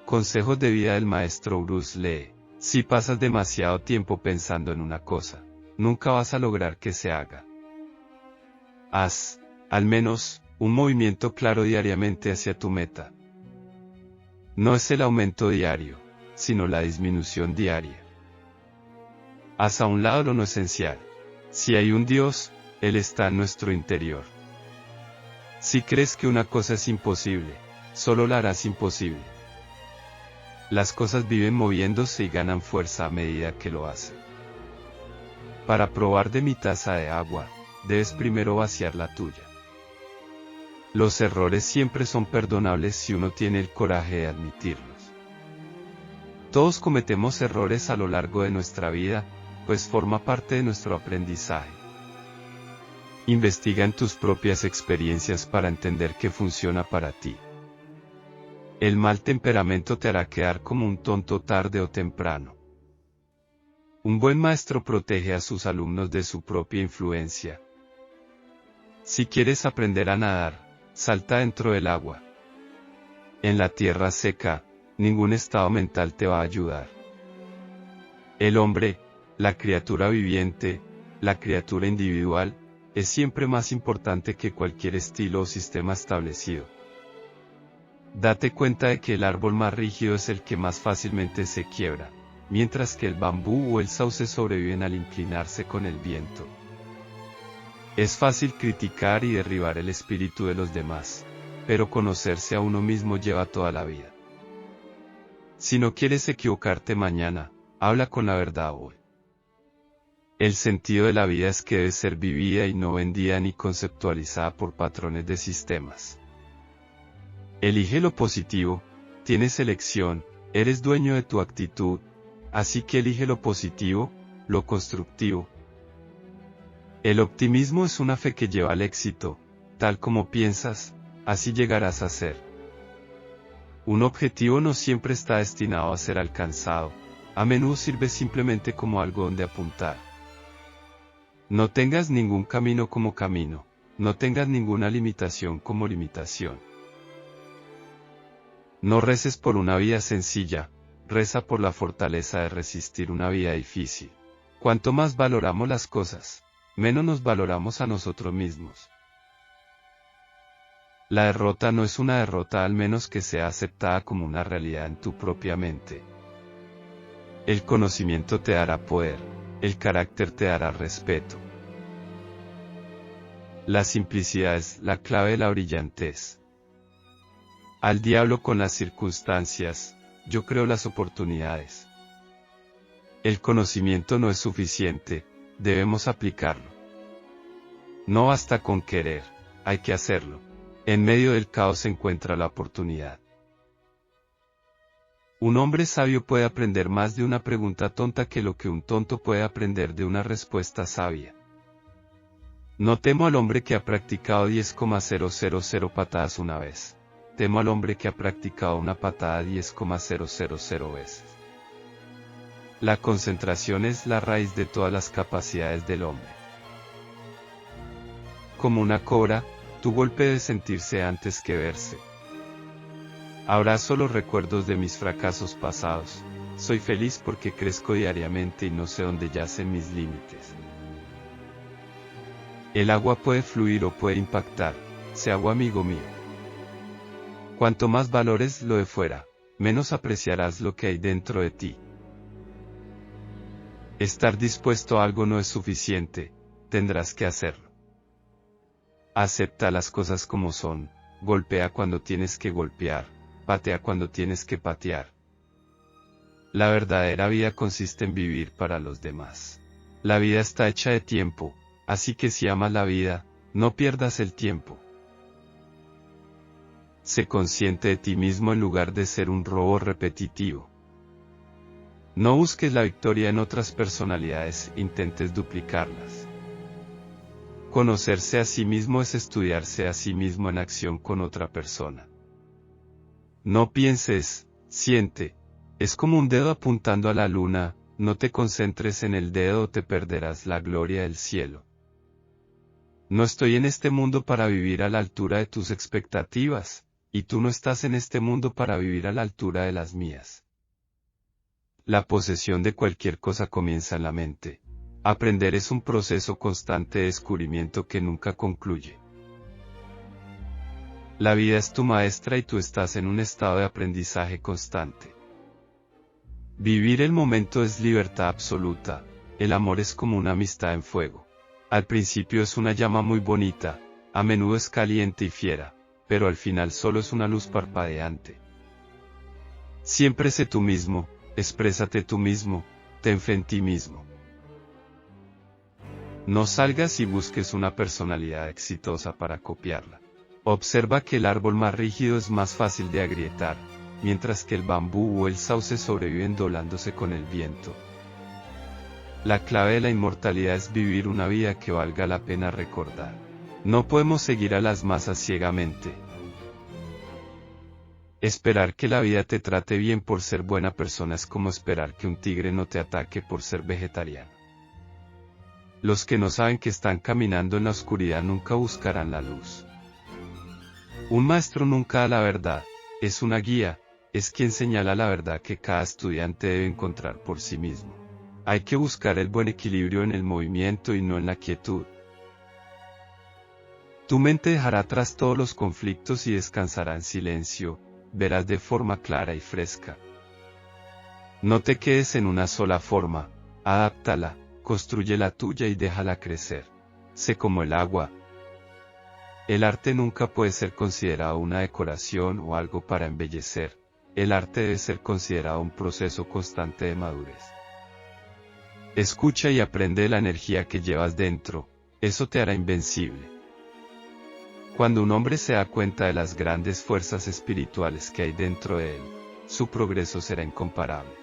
Consejos de vida del maestro Bruce Lee. Si pasas demasiado tiempo pensando en una cosa, nunca vas a lograr que se haga. Haz, al menos, un movimiento claro diariamente hacia tu meta. No es el aumento diario, sino la disminución diaria. Haz a un lado lo no esencial. Si hay un Dios, Él está en nuestro interior. Si crees que una cosa es imposible, solo la harás imposible. Las cosas viven moviéndose y ganan fuerza a medida que lo hacen. Para probar de mi taza de agua, debes primero vaciar la tuya. Los errores siempre son perdonables si uno tiene el coraje de admitirlos. Todos cometemos errores a lo largo de nuestra vida, pues forma parte de nuestro aprendizaje. Investiga en tus propias experiencias para entender qué funciona para ti. El mal temperamento te hará quedar como un tonto tarde o temprano. Un buen maestro protege a sus alumnos de su propia influencia. Si quieres aprender a nadar, salta dentro del agua. En la tierra seca, ningún estado mental te va a ayudar. El hombre, la criatura viviente, la criatura individual, es siempre más importante que cualquier estilo o sistema establecido. Date cuenta de que el árbol más rígido es el que más fácilmente se quiebra, mientras que el bambú o el sauce sobreviven al inclinarse con el viento. Es fácil criticar y derribar el espíritu de los demás, pero conocerse a uno mismo lleva toda la vida. Si no quieres equivocarte mañana, habla con la verdad hoy. El sentido de la vida es que debe ser vivida y no vendida ni conceptualizada por patrones de sistemas. Elige lo positivo, tienes elección, eres dueño de tu actitud, así que elige lo positivo, lo constructivo. El optimismo es una fe que lleva al éxito, tal como piensas, así llegarás a ser. Un objetivo no siempre está destinado a ser alcanzado, a menudo sirve simplemente como algo donde apuntar. No tengas ningún camino como camino, no tengas ninguna limitación como limitación. No reces por una vida sencilla, reza por la fortaleza de resistir una vida difícil. Cuanto más valoramos las cosas, menos nos valoramos a nosotros mismos. La derrota no es una derrota al menos que sea aceptada como una realidad en tu propia mente. El conocimiento te dará poder, el carácter te dará respeto. La simplicidad es la clave de la brillantez. Al diablo con las circunstancias, yo creo las oportunidades. El conocimiento no es suficiente, debemos aplicarlo. No basta con querer, hay que hacerlo. En medio del caos se encuentra la oportunidad. Un hombre sabio puede aprender más de una pregunta tonta que lo que un tonto puede aprender de una respuesta sabia. No temo al hombre que ha practicado 10,000 patadas una vez. Temo al hombre que ha practicado una patada 10,000 veces. La concentración es la raíz de todas las capacidades del hombre. Como una cobra, tu golpe debe sentirse antes que verse. Abrazo los recuerdos de mis fracasos pasados. Soy feliz porque crezco diariamente y no sé dónde yacen mis límites. El agua puede fluir o puede impactar. Sé agua, amigo mío. Cuanto más valores lo de fuera, menos apreciarás lo que hay dentro de ti. Estar dispuesto a algo no es suficiente, tendrás que hacerlo. Acepta las cosas como son, golpea cuando tienes que golpear, patea cuando tienes que patear. La verdadera vida consiste en vivir para los demás. La vida está hecha de tiempo, así que si amas la vida, no pierdas el tiempo. Sé consciente de ti mismo en lugar de ser un robo repetitivo. No busques la victoria en otras personalidades, intentes duplicarlas. Conocerse a sí mismo es estudiarse a sí mismo en acción con otra persona. No pienses, siente. Es como un dedo apuntando a la luna, no te concentres en el dedo o te perderás la gloria del cielo. No estoy en este mundo para vivir a la altura de tus expectativas, y tú no estás en este mundo para vivir a la altura de las mías. La posesión de cualquier cosa comienza en la mente. Aprender es un proceso constante de descubrimiento que nunca concluye. La vida es tu maestra y tú estás en un estado de aprendizaje constante. Vivir el momento es libertad absoluta. El amor es como una amistad en fuego. Al principio es una llama muy bonita, a menudo es caliente y fiera, pero al final solo es una luz parpadeante. Siempre sé tú mismo, exprésate tú mismo, ten fe en ti mismo. No salgas y busques una personalidad exitosa para copiarla. Observa que el árbol más rígido es más fácil de agrietar, mientras que el bambú o el sauce sobreviven doblándose con el viento. La clave de la inmortalidad es vivir una vida que valga la pena recordar. No podemos seguir a las masas ciegamente. Esperar que la vida te trate bien por ser buena persona es como esperar que un tigre no te ataque por ser vegetariano. Los que no saben que están caminando en la oscuridad nunca buscarán la luz. Un maestro nunca da la verdad, es una guía, es quien señala la verdad que cada estudiante debe encontrar por sí mismo. Hay que buscar el buen equilibrio en el movimiento y no en la quietud. Tu mente dejará atrás todos los conflictos y descansará en silencio, verás de forma clara y fresca. No te quedes en una sola forma, adáptala, construye la tuya y déjala crecer. Sé como el agua. El arte nunca puede ser considerado una decoración o algo para embellecer. El arte debe ser considerado un proceso constante de madurez. Escucha y aprende la energía que llevas dentro, eso te hará invencible. Cuando un hombre se da cuenta de las grandes fuerzas espirituales que hay dentro de él, su progreso será incomparable.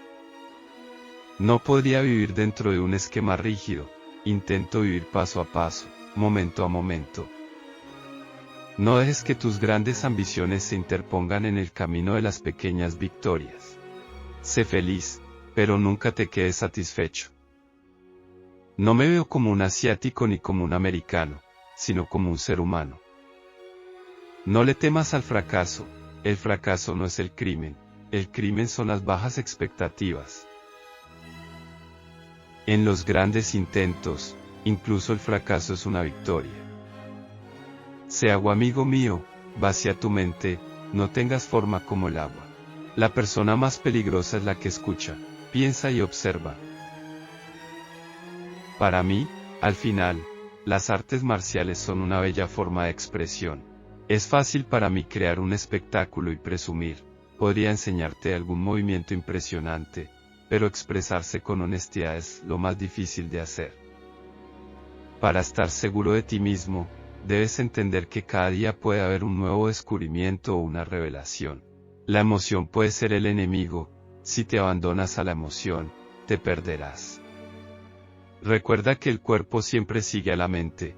No podría vivir dentro de un esquema rígido, intento vivir paso a paso, momento a momento. No dejes que tus grandes ambiciones se interpongan en el camino de las pequeñas victorias. Sé feliz, pero nunca te quedes satisfecho. No me veo como un asiático ni como un americano, sino como un ser humano. No le temas al fracaso, el fracaso no es el crimen son las bajas expectativas. En los grandes intentos, incluso el fracaso es una victoria. Sé agua, amigo mío, vacía tu mente, no tengas forma como el agua. La persona más peligrosa es la que escucha, piensa y observa. Para mí, al final, las artes marciales son una bella forma de expresión. Es fácil para mí crear un espectáculo y presumir, podría enseñarte algún movimiento impresionante, pero expresarse con honestidad es lo más difícil de hacer. Para estar seguro de ti mismo, debes entender que cada día puede haber un nuevo descubrimiento o una revelación. La emoción puede ser el enemigo, si te abandonas a la emoción, te perderás. Recuerda que el cuerpo siempre sigue a la mente,